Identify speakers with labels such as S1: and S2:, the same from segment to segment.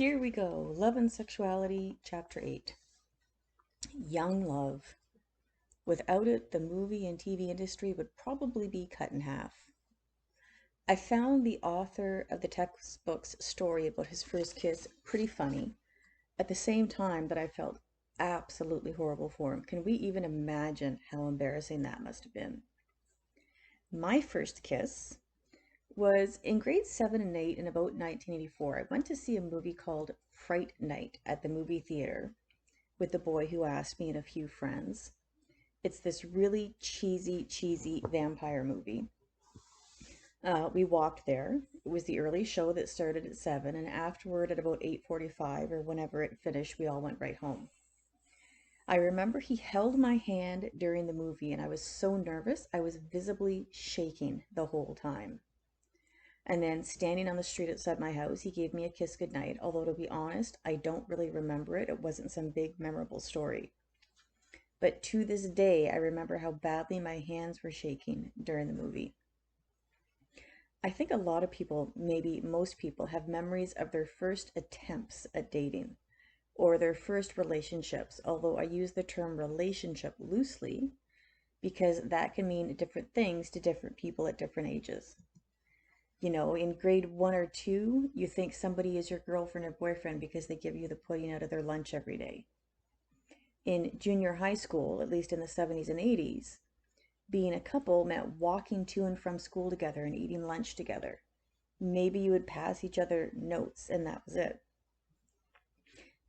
S1: Here we go. Love and Sexuality, Chapter 8. Young love. Without it, the movie and TV industry would probably be cut in half. I found the author of the textbook's story about his first kiss pretty funny, at the same time that I felt absolutely horrible for him. Can we even imagine how embarrassing that must have been? My first kiss was in grade 7 and 8 in about 1984. I went to see a movie called Fright Night at the movie theater with the boy who asked me and a few friends. It's this really cheesy vampire movie. We walked there. It was the early show that started at 7, and afterward at about 8:45 or whenever it finished, we all went right home. I remember he held my hand during the movie, and I was so nervous, I was visibly shaking the whole time. And then standing on the street outside my house, he gave me a kiss goodnight, although to be honest, I don't really remember it. It wasn't some big memorable story. But to this day, I remember how badly my hands were shaking during the movie. I think a lot of people, maybe most people, have memories of their first attempts at dating or their first relationships, although I use the term relationship loosely because that can mean different things to different people at different ages. In grade 1 or 2, you think somebody is your girlfriend or boyfriend because they give you the pudding out of their lunch every day. In junior high school, at least in the 70s and 80s, being a couple meant walking to and from school together and eating lunch together. Maybe you would pass each other notes, and that was it.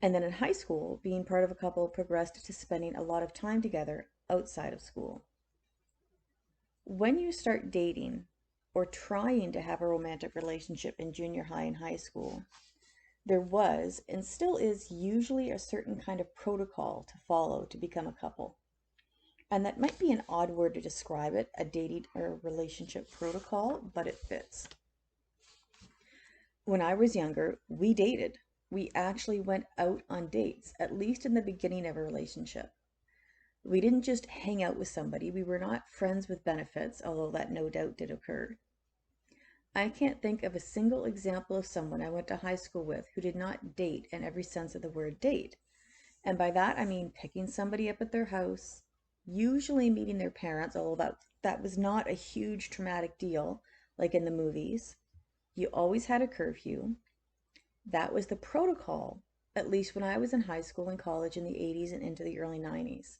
S1: And then in high school, being part of a couple progressed to spending a lot of time together outside of school. When you start dating, or trying to have a romantic relationship in junior high and high school, there was and still is usually a certain kind of protocol to follow to become a couple. And that might be an odd word to describe it, a dating or relationship protocol, but it fits. When I was younger, we dated. We actually went out on dates, at least in the beginning of a relationship. We didn't just hang out with somebody. We were not friends with benefits, although that no doubt did occur. I can't think of a single example of someone I went to high school with who did not date in every sense of the word date. And by that, I mean picking somebody up at their house, usually meeting their parents, although that was not a huge traumatic deal like in the movies. You always had a curfew. That was the protocol, at least when I was in high school and college in the 80s and into the early 90s.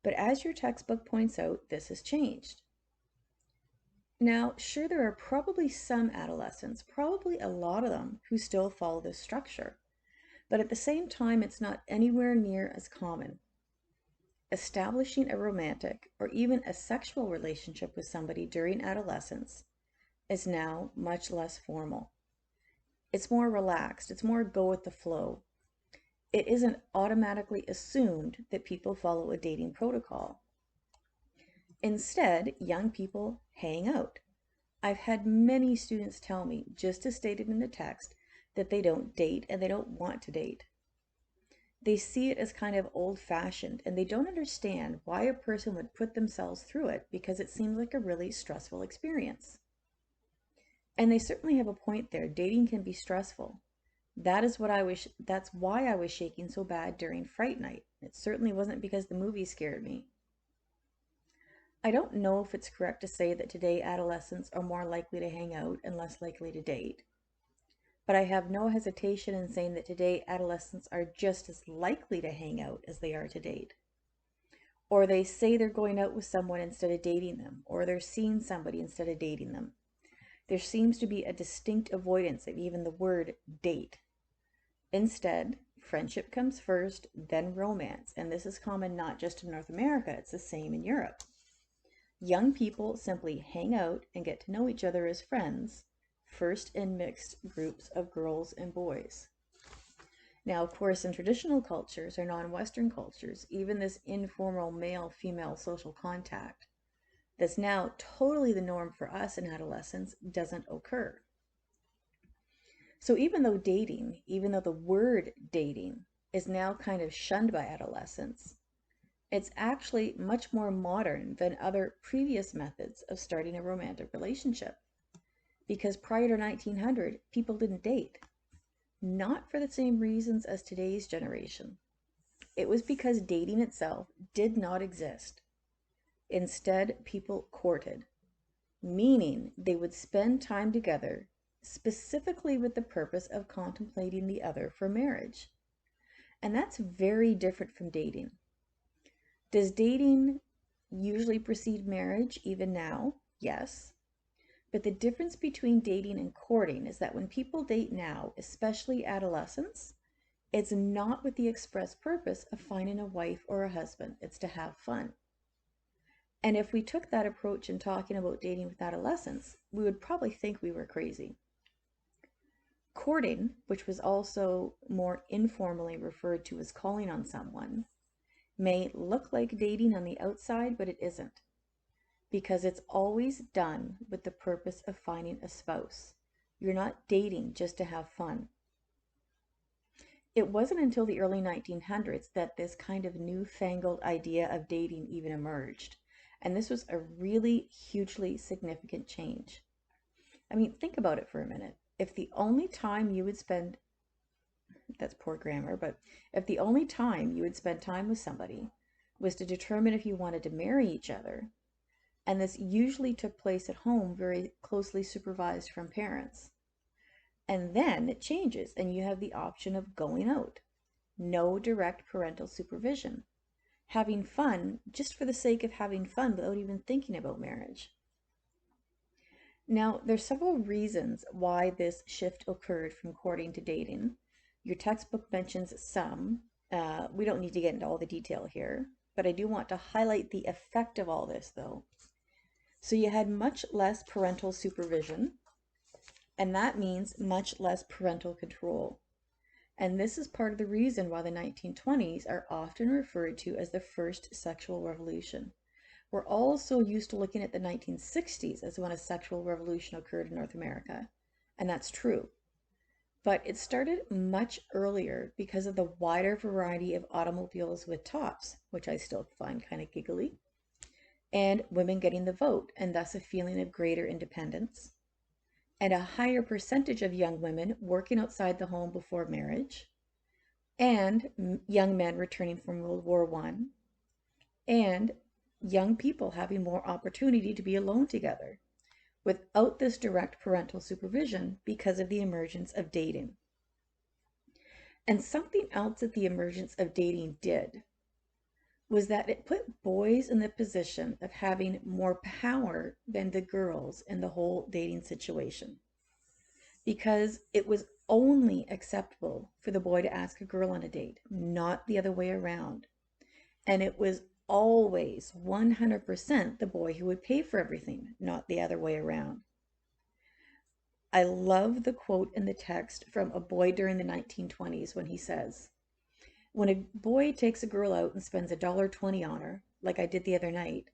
S1: But as your textbook points out, this has changed. Now, sure, there are probably some adolescents, probably a lot of them, who still follow this structure. But at the same time, it's not anywhere near as common. Establishing a romantic or even a sexual relationship with somebody during adolescence is now much less formal. It's more relaxed, it's more go with the flow. It isn't automatically assumed that people follow a dating protocol. Instead, young people hang out. I've had many students tell me, just as stated in the text, that they don't date and they don't want to date. They see it as kind of old-fashioned, and they don't understand why a person would put themselves through it because it seems like a really stressful experience. And they certainly have a point there. Dating can be stressful. That's why I was shaking so bad during Fright Night. It certainly wasn't because the movie scared me. I don't know if it's correct to say that today adolescents are more likely to hang out and less likely to date. But I have no hesitation in saying that today adolescents are just as likely to hang out as they are to date. Or they say they're going out with someone instead of dating them, or they're seeing somebody instead of dating them. There seems to be a distinct avoidance of even the word date. Instead, friendship comes first, then romance, and this is common not just in North America, it's the same in Europe. Young people simply hang out and get to know each other as friends, first in mixed groups of girls and boys. Now, of course, in traditional cultures or non-Western cultures, even this informal male-female social contact that's now totally the norm for us in adolescence doesn't occur. So even though the word dating is now kind of shunned by adolescents, it's actually much more modern than other previous methods of starting a romantic relationship. Because prior to 1900, people didn't date. not for the same reasons as today's generation. It was because dating itself did not exist. Instead, people courted, meaning they would spend time together specifically with the purpose of contemplating the other for marriage. And that's very different from dating. Does dating usually precede marriage even now? Yes. But the difference between dating and courting is that when people date now, especially adolescents, it's not with the express purpose of finding a wife or a husband. It's to have fun. And if we took that approach in talking about dating with adolescents, we would probably think we were crazy. Courting, which was also more informally referred to as calling on someone, may look like dating on the outside, but it isn't, because it's always done with the purpose of finding a spouse. You're not dating just to have fun. It wasn't until the early 1900s that this kind of newfangled idea of dating even emerged. And this was a really hugely significant change. I mean, think about it for a minute. If the only time you would spend, that's poor grammar, but if the only time you would spend time with somebody was to determine if you wanted to marry each other, and this usually took place at home, very closely supervised from parents, and then it changes and you have the option of going out. No direct parental supervision. Having fun just for the sake of having fun without even thinking about marriage. Now, there's several reasons why this shift occurred from courting to dating. Your textbook mentions some. We don't need to get into all the detail here, but I do want to highlight the effect of all this, though. So you had much less parental supervision, and that means much less parental control. And this is part of the reason why the 1920s are often referred to as the first sexual revolution. We're also used to looking at the 1960s as when a sexual revolution occurred in North America, and that's true. But it started much earlier because of the wider variety of automobiles with tops, which I still find kind of giggly, and women getting the vote, and thus a feeling of greater independence, and a higher percentage of young women working outside the home before marriage, and young men returning from World War I, and young people having more opportunity to be alone together without this direct parental supervision because of the emergence of dating. And something else that the emergence of dating did was that it put boys in the position of having more power than the girls in the whole dating situation. Because it was only acceptable for the boy to ask a girl on a date, not the other way around. And it was always 100% the boy who would pay for everything, not the other way around. I love the quote in the text from a boy during the 1920s when he says, "When a boy takes a girl out and spends $1.20 on her, like I did the other night,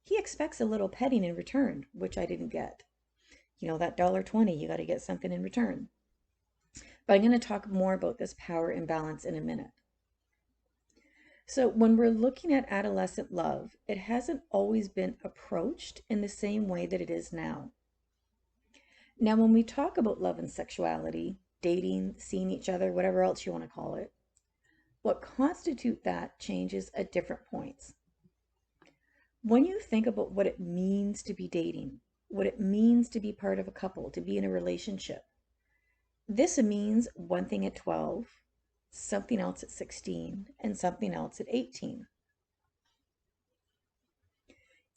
S1: he expects a little petting in return, which I didn't get. You know, that $1.20, you got to get something in return." But I'm going to talk more about this power imbalance in a minute. So when we're looking at adolescent love, it hasn't always been approached in the same way that it is now. Now, when we talk about love and sexuality, dating, seeing each other, whatever else you want to call it, what constitutes that changes at different points. When you think about what it means to be dating, what it means to be part of a couple, to be in a relationship, this means one thing at 12, something else at 16, and something else at 18.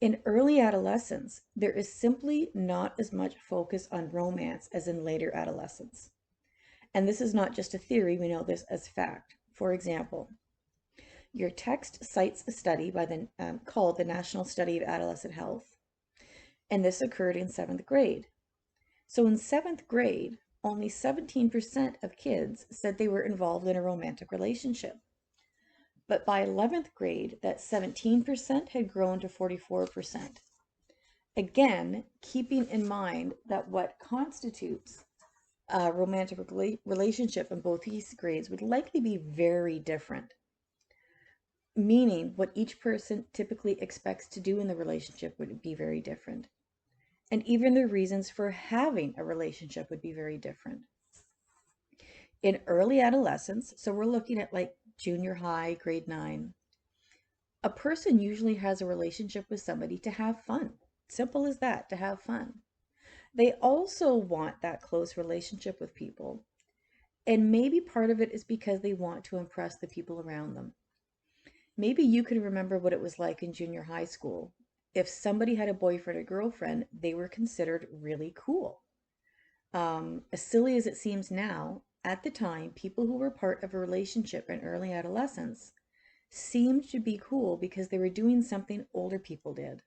S1: In early adolescence, there is simply not as much focus on romance as in later adolescence. And this is not just a theory, we know this as fact. For example, your text cites a study called the National Study of Adolescent Health, and this occurred in 7th grade. So in 7th grade, only 17% of kids said they were involved in a romantic relationship. But by 11th grade, that 17% had grown to 44%. Again, keeping in mind that what constitutes a romantic relationship in both these grades would likely be very different, meaning what each person typically expects to do in the relationship would be very different. And even the reasons for having a relationship would be very different. In early adolescence, so we're looking at like junior high, grade 9, a person usually has a relationship with somebody to have fun. Simple as that, to have fun. They also want that close relationship with people. And maybe part of it is because they want to impress the people around them. Maybe you can remember what it was like in junior high school. If somebody had a boyfriend or girlfriend, they were considered really cool. As silly as it seems now, at the time, people who were part of a relationship in early adolescence seemed to be cool because they were doing something older people did,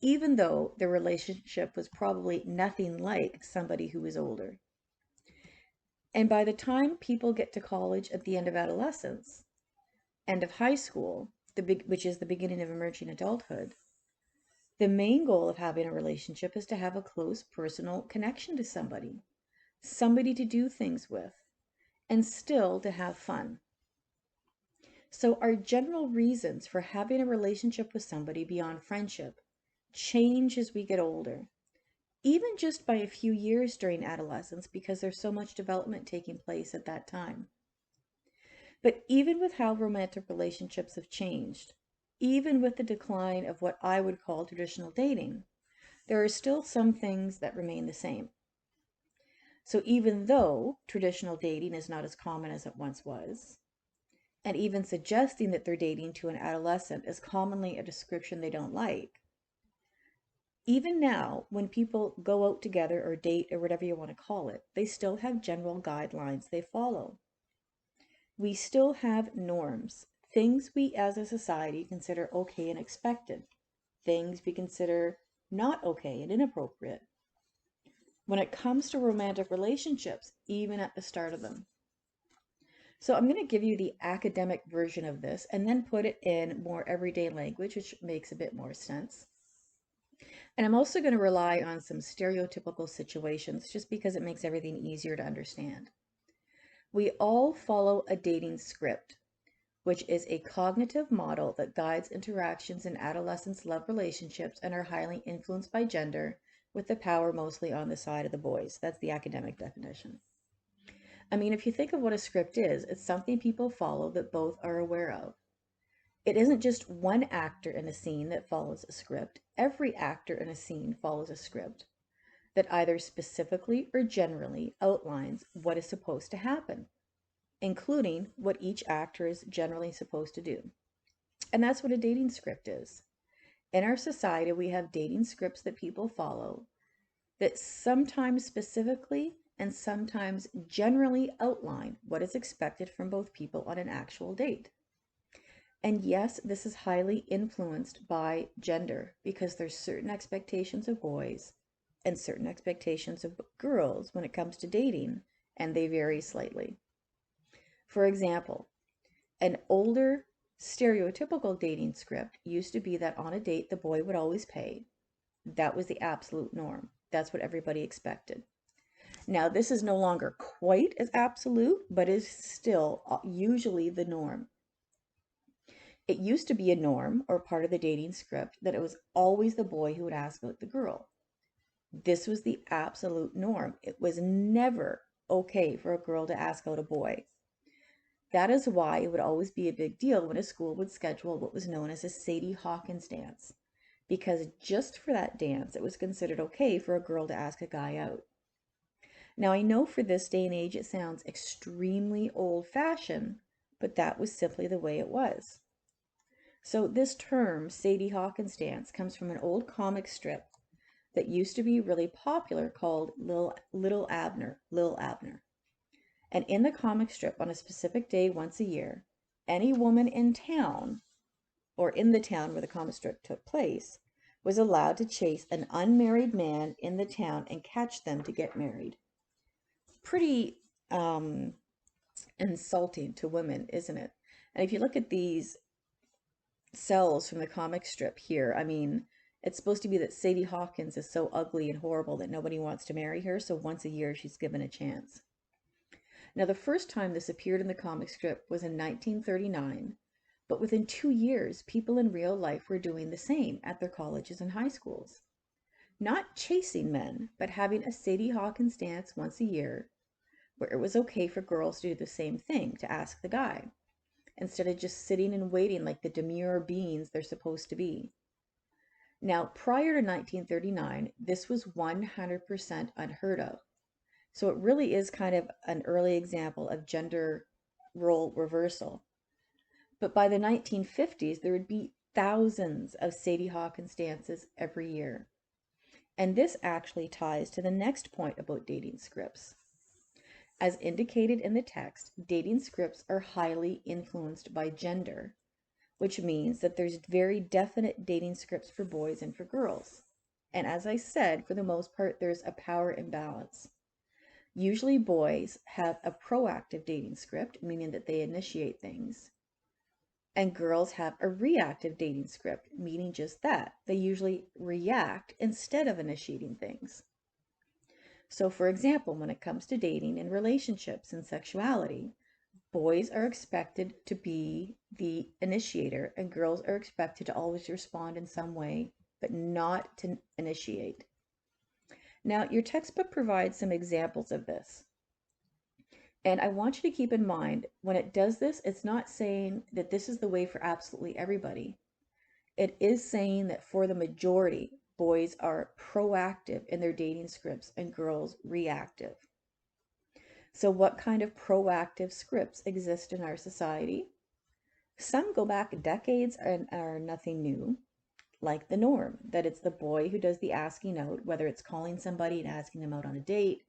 S1: even though the relationship was probably nothing like somebody who was older. And by the time people get to college at the end of adolescence, end of high school, which is the beginning of emerging adulthood, the main goal of having a relationship is to have a close personal connection to somebody, somebody to do things with, and still to have fun. So our general reasons for having a relationship with somebody beyond friendship change as we get older, even just by a few years during adolescence because there's so much development taking place at that time. But even with how romantic relationships have changed, even with the decline of what I would call traditional dating, there are still some things that remain the same. So even though traditional dating is not as common as it once was, and even suggesting that they're dating to an adolescent is commonly a description they don't like, even now, when people go out together or date or whatever you want to call it, they still have general guidelines they follow. We still have norms, things we as a society consider okay and expected, things we consider not okay and inappropriate. When it comes to romantic relationships, even at the start of them. So I'm going to give you the academic version of this and then put it in more everyday language, which makes a bit more sense. And I'm also going to rely on some stereotypical situations just because it makes everything easier to understand. We all follow a dating script, which is a cognitive model that guides interactions in adolescents' love relationships and are highly influenced by gender, with the power mostly on the side of the boys. That's the academic definition. I mean, if you think of what a script is, it's something people follow that both are aware of. It isn't just one actor in a scene that follows a script. Every actor in a scene follows a script that either specifically or generally outlines what is supposed to happen, including what each actor is generally supposed to do. And that's what a dating script is. In our society, we have dating scripts that people follow that sometimes specifically and sometimes generally outline what is expected from both people on an actual date. And yes, this is highly influenced by gender because there's certain expectations of boys and certain expectations of girls when it comes to dating, and they vary slightly. For example, an older stereotypical dating script used to be that on a date the boy would always pay. That was the absolute norm. That's what everybody expected. Now, this is no longer quite as absolute, but is still usually the norm. It used to be a norm or part of the dating script that it was always the boy who would ask out the girl. This was the absolute norm. It was never okay for a girl to ask out a boy. That is why it would always be a big deal when a school would schedule what was known as a Sadie Hawkins dance, because just for that dance, it was considered okay for a girl to ask a guy out. Now, I know for this day and age it sounds extremely old-fashioned, but that was simply the way it was. So this term, Sadie Hawkins dance, comes from an old comic strip that used to be really popular called Little Abner. And in the comic strip, on a specific day once a year, any woman in town, or in the town where the comic strip took place, was allowed to chase an unmarried man in the town and catch them to get married. Pretty insulting to women, isn't it? And if you look at these cells from the comic strip here, I mean, it's supposed to be that Sadie Hawkins is so ugly and horrible that nobody wants to marry her, so once a year she's given a chance. Now, the first time this appeared in the comic strip was in 1939, but within 2 years, people in real life were doing the same at their colleges and high schools. Not chasing men, but having a Sadie Hawkins dance once a year, where it was okay for girls to do the same thing, to ask the guy, instead of just sitting and waiting like the demure beings they're supposed to be. Now, prior to 1939, this was 100% unheard of. So it really is kind of an early example of gender role reversal. But by the 1950s, there would be thousands of Sadie Hawkins dances every year. And this actually ties to the next point about dating scripts. As indicated in the text, dating scripts are highly influenced by gender, which means that there's very definite dating scripts for boys and for girls. And as I said, for the most part, there's a power imbalance. Usually boys have a proactive dating script, meaning that they initiate things. And girls have a reactive dating script, meaning just that. They usually react instead of initiating things. So for example, when it comes to dating and relationships and sexuality, boys are expected to be the initiator and girls are expected to always respond in some way, but not to initiate. Now, your textbook provides some examples of this. And I want you to keep in mind, when it does this, it's not saying that this is the way for absolutely everybody. It is saying that for the majority, boys are proactive in their dating scripts and girls reactive. So what kind of proactive scripts exist in our society? Some go back decades and are nothing new, like the norm, that it's the boy who does the asking out, whether it's calling somebody and asking them out on a date,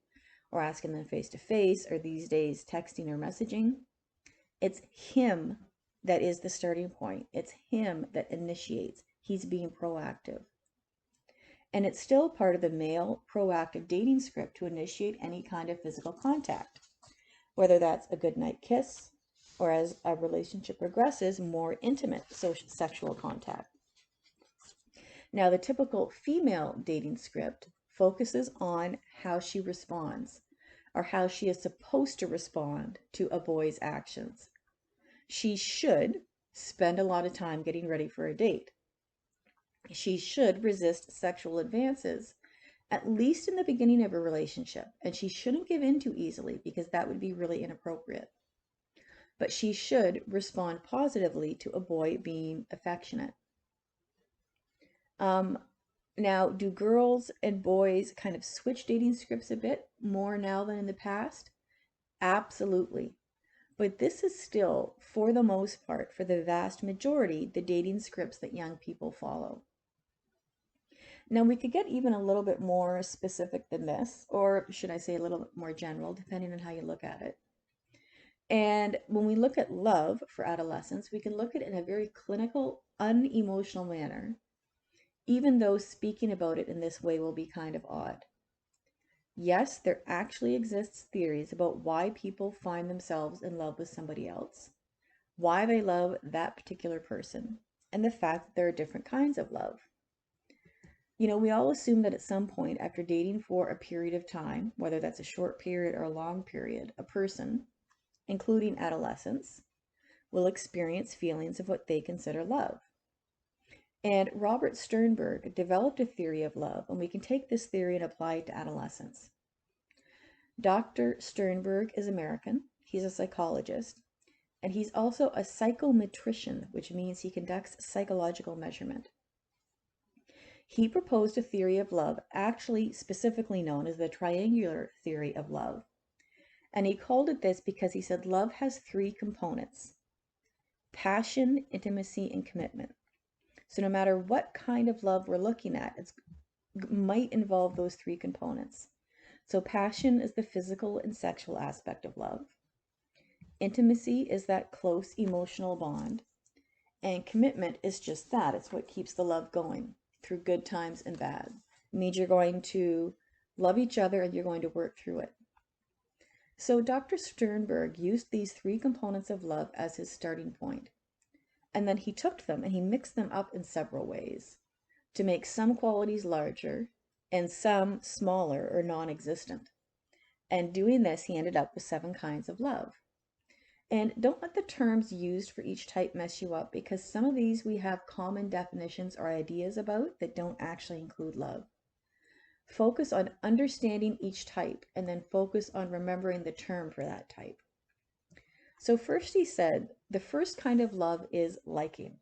S1: or asking them face to face, or these days texting or messaging. It's him that is the starting point. It's him that initiates. He's being proactive. And it's still part of the male proactive dating script to initiate any kind of physical contact, whether that's a goodnight kiss, or as a relationship progresses, more intimate sexual contact. Now, the typical female dating script focuses on how she responds, or how she is supposed to respond to a boy's actions. She should spend a lot of time getting ready for a date. She should resist sexual advances, at least in the beginning of a relationship, and she shouldn't give in too easily because that would be really inappropriate. But she should respond positively to a boy being affectionate. Now, do girls and boys kind of switch dating scripts a bit more now than in the past? Absolutely. But this is still, for the most part, for the vast majority, the dating scripts that young people follow. Now, we could get even a little bit more specific than this, or should I say a little bit more general, depending on how you look at it. And when we look at love for adolescents, we can look at it in a very clinical, unemotional manner, even though speaking about it in this way will be kind of odd. Yes, there actually exists theories about why people find themselves in love with somebody else, why they love that particular person, and the fact that there are different kinds of love. You know, we all assume that at some point after dating for a period of time, whether that's a short period or a long period, a person, including adolescents, will experience feelings of what they consider love. And Robert Sternberg developed a theory of love, and we can take this theory and apply it to adolescence. Dr. Sternberg is American. He's a psychologist, and he's also a psychometrician, which means he conducts psychological measurement. He proposed a theory of love, actually specifically known as the triangular theory of love. And he called it this because he said love has three components: passion, intimacy, and commitment. So no matter what kind of love we're looking at, it might involve those three components. So passion is the physical and sexual aspect of love. Intimacy is that close emotional bond. And commitment is just that. It's what keeps the love going through good times and bad. It means you're going to love each other and you're going to work through it. So Dr. Sternberg used these three components of love as his starting point. And then he took them and he mixed them up in several ways to make some qualities larger and some smaller or non-existent. And doing this, he ended up with 7 kinds of love. And don't let the terms used for each type mess you up, because some of these we have common definitions or ideas about that don't actually include love. Focus on understanding each type and then focus on remembering the term for that type. So first he said, the first kind of love is liking.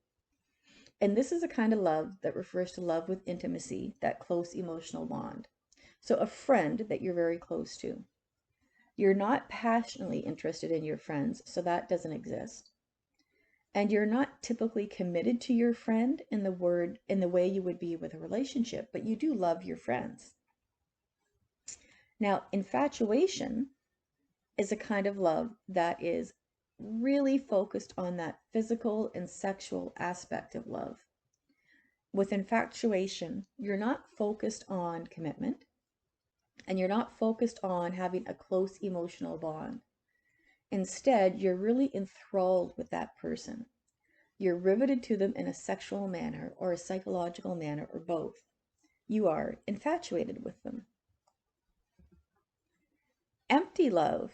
S1: And this is a kind of love that refers to love with intimacy, that close emotional bond. So a friend that you're very close to. You're not passionately interested in your friends, so that doesn't exist. And you're not typically committed to your friend in the way you would be with a relationship, but you do love your friends. Now, infatuation is a kind of love that is really focused on that physical and sexual aspect of love. With infatuation, you're not focused on commitment and you're not focused on having a close emotional bond. Instead, you're really enthralled with that person. You're riveted to them in a sexual manner or a psychological manner or both. You are infatuated with them. Empty love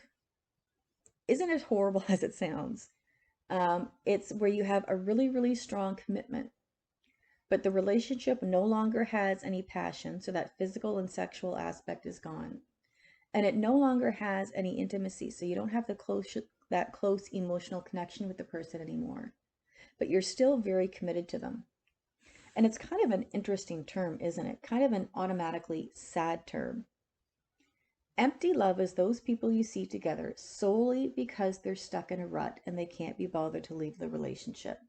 S1: isn't as horrible as it sounds. It's where you have a really, really strong commitment, but the relationship no longer has any passion, so that physical and sexual aspect is gone. And it no longer has any intimacy, so you don't have that close emotional connection with the person anymore. But you're still very committed to them. And it's kind of an interesting term, isn't it? Kind of an automatically sad term. Empty love is those people you see together solely because they're stuck in a rut and they can't be bothered to leave the relationship.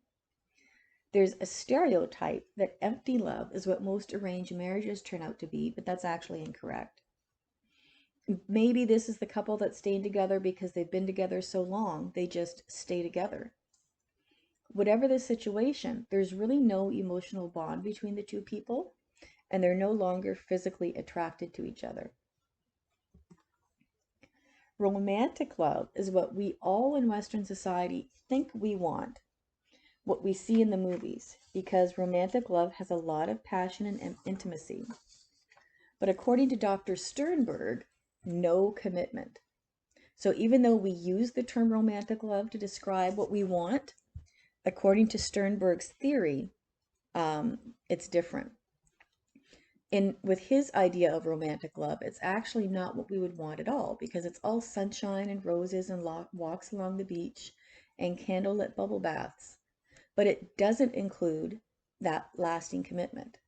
S1: There's a stereotype that empty love is what most arranged marriages turn out to be, but that's actually incorrect. Maybe this is the couple that's staying together because they've been together so long, they just stay together. Whatever the situation, there's really no emotional bond between the two people, and they're no longer physically attracted to each other. Romantic love is what we all in Western society think we want, what we see in the movies, because romantic love has a lot of passion and intimacy. But according to Dr. Sternberg, no commitment. So even though we use the term romantic love to describe what we want, according to Sternberg's theory, it's different. With his idea of romantic love, it's actually not what we would want at all, because it's all sunshine and roses and walks along the beach and candlelit bubble baths. But it doesn't include that lasting commitment.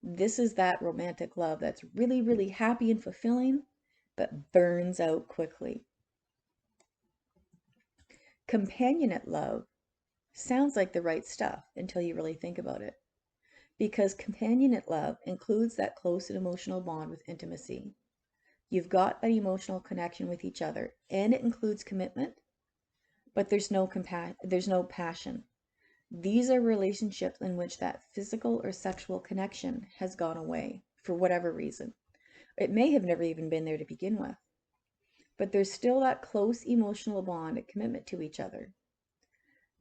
S1: This is that romantic love that's really, really happy and fulfilling, but burns out quickly. Companionate love sounds like the right stuff until you really think about it. Because companionate love includes that close and emotional bond with intimacy. You've got that emotional connection with each other, and it includes commitment, but there's no passion. These are relationships in which that physical or sexual connection has gone away for whatever reason. It may have never even been there to begin with, but there's still that close emotional bond and commitment to each other.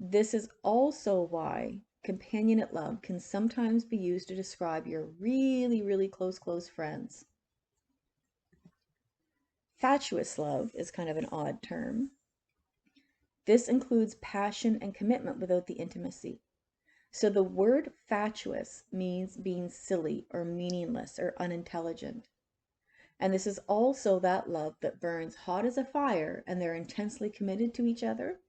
S1: This is also why companionate love can sometimes be used to describe your really, really close friends. Fatuous love is kind of an odd term. This includes passion and commitment without the intimacy. So the word fatuous means being silly or meaningless or unintelligent. And this is also that love that burns hot as a fire and they're intensely committed to each other,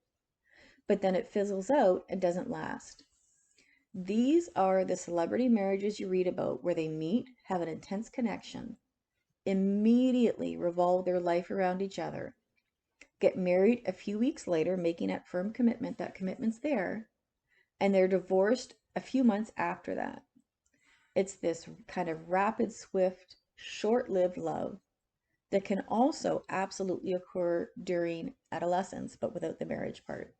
S1: but then it fizzles out and doesn't last. These are the celebrity marriages you read about where they meet, have an intense connection, immediately revolve their life around each other, get married a few weeks later, making that firm commitment, that commitment's there, and they're divorced a few months after that. It's this kind of rapid, swift, short-lived love that can also absolutely occur during adolescence, but without the marriage part.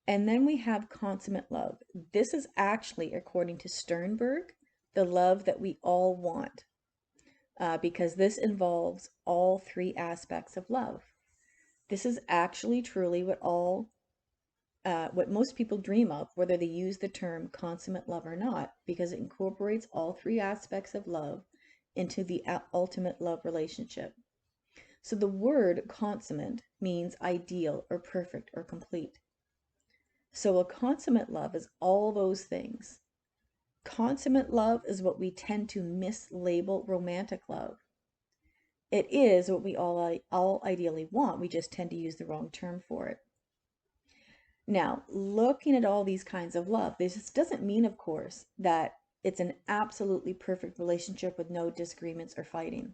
S1: And then we have consummate love. This is actually, according to Sternberg, the love that we all want, because this involves all three aspects of love. This is actually truly what most people dream of, whether they use the term consummate love or not, because it incorporates all three aspects of love into the ultimate love relationship. So the word consummate means ideal or perfect or complete. So a consummate love is all those things. Consummate love is what we tend to mislabel romantic love. It is what we all ideally want. We just tend to use the wrong term for it. Now, looking at all these kinds of love, this doesn't mean, of course, that it's an absolutely perfect relationship with no disagreements or fighting,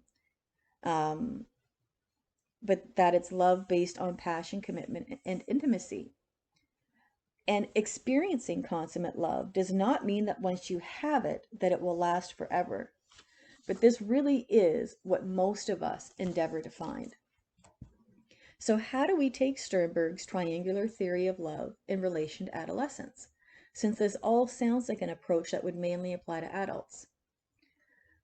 S1: but that it's love based on passion, commitment, and intimacy. And experiencing consummate love does not mean that once you have it, that it will last forever. But this really is what most of us endeavor to find. So how do we take Sternberg's triangular theory of love in relation to adolescence, since this all sounds like an approach that would mainly apply to adults?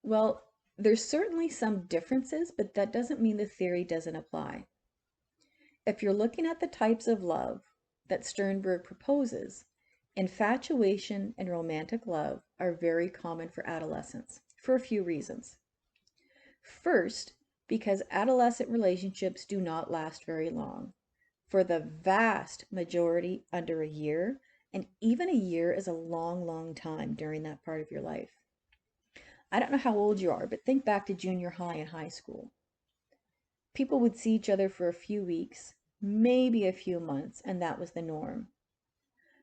S1: Well, there's certainly some differences, but that doesn't mean the theory doesn't apply. If you're looking at the types of love that Sternberg proposes, infatuation and romantic love are very common for adolescents for a few reasons. First, because adolescent relationships do not last very long. For the vast majority, under a year, and even a year is a long, long time during that part of your life. I don't know how old you are, but think back to junior high and high school. People would see each other for a few weeks, maybe a few months, and that was the norm.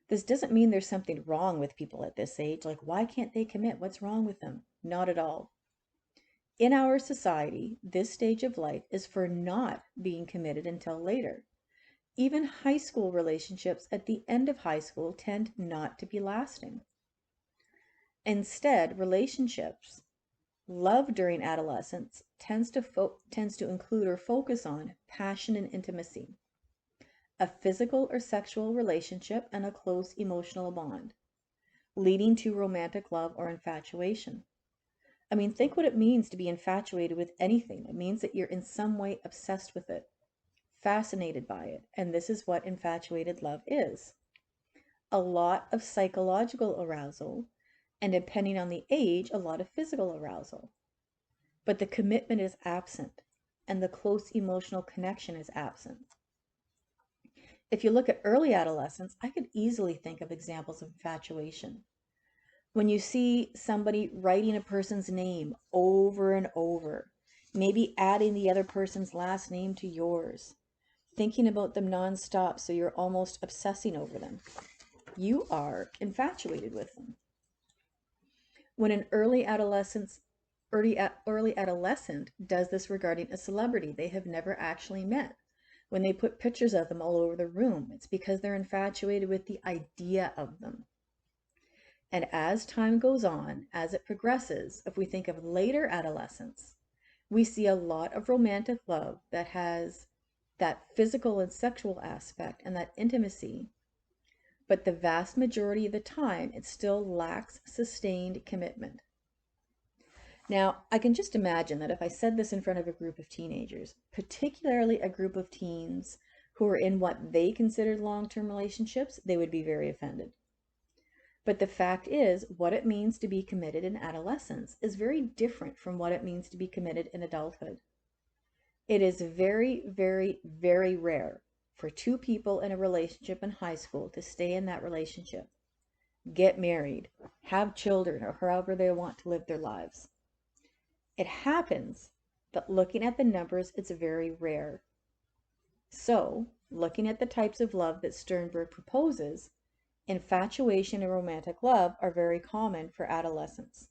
S1: This doesn't mean there's something wrong with people at this age, like why can't they commit? What's wrong with them? Not at all. In our society, this stage of life is for not being committed until later. Even high school relationships at the end of high school tend not to be lasting. Instead, relationships, love during adolescence tends to include or focus on passion and intimacy, a physical or sexual relationship, and a close emotional bond, leading to romantic love or infatuation. I mean, think what it means to be infatuated with anything. It means that you're in some way obsessed with it, fascinated by it, and this is what infatuated love is. A lot of psychological arousal, and depending on the age, a lot of physical arousal. But the commitment is absent, and the close emotional connection is absent. If you look at early adolescence, I could easily think of examples of infatuation. When you see somebody writing a person's name over and over, maybe adding the other person's last name to yours, thinking about them nonstop so you're almost obsessing over them, you are infatuated with them. When an early adolescent does this regarding a celebrity they have never actually met, when they put pictures of them all over the room, it's because they're infatuated with the idea of them. And as time goes on, as it progresses, if we think of later adolescence, we see a lot of romantic love that has that physical and sexual aspect and that intimacy. But the vast majority of the time, it still lacks sustained commitment. Now, I can just imagine that if I said this in front of a group of teenagers, particularly a group of teens who are in what they considered long-term relationships, they would be very offended. But the fact is, what it means to be committed in adolescence is very different from what it means to be committed in adulthood. It is very, very, very rare for two people in a relationship in high school to stay in that relationship, get married, have children, or however they want to live their lives. It happens, but looking at the numbers, it's very rare. So, looking at the types of love that Sternberg proposes, infatuation and romantic love are very common for adolescents.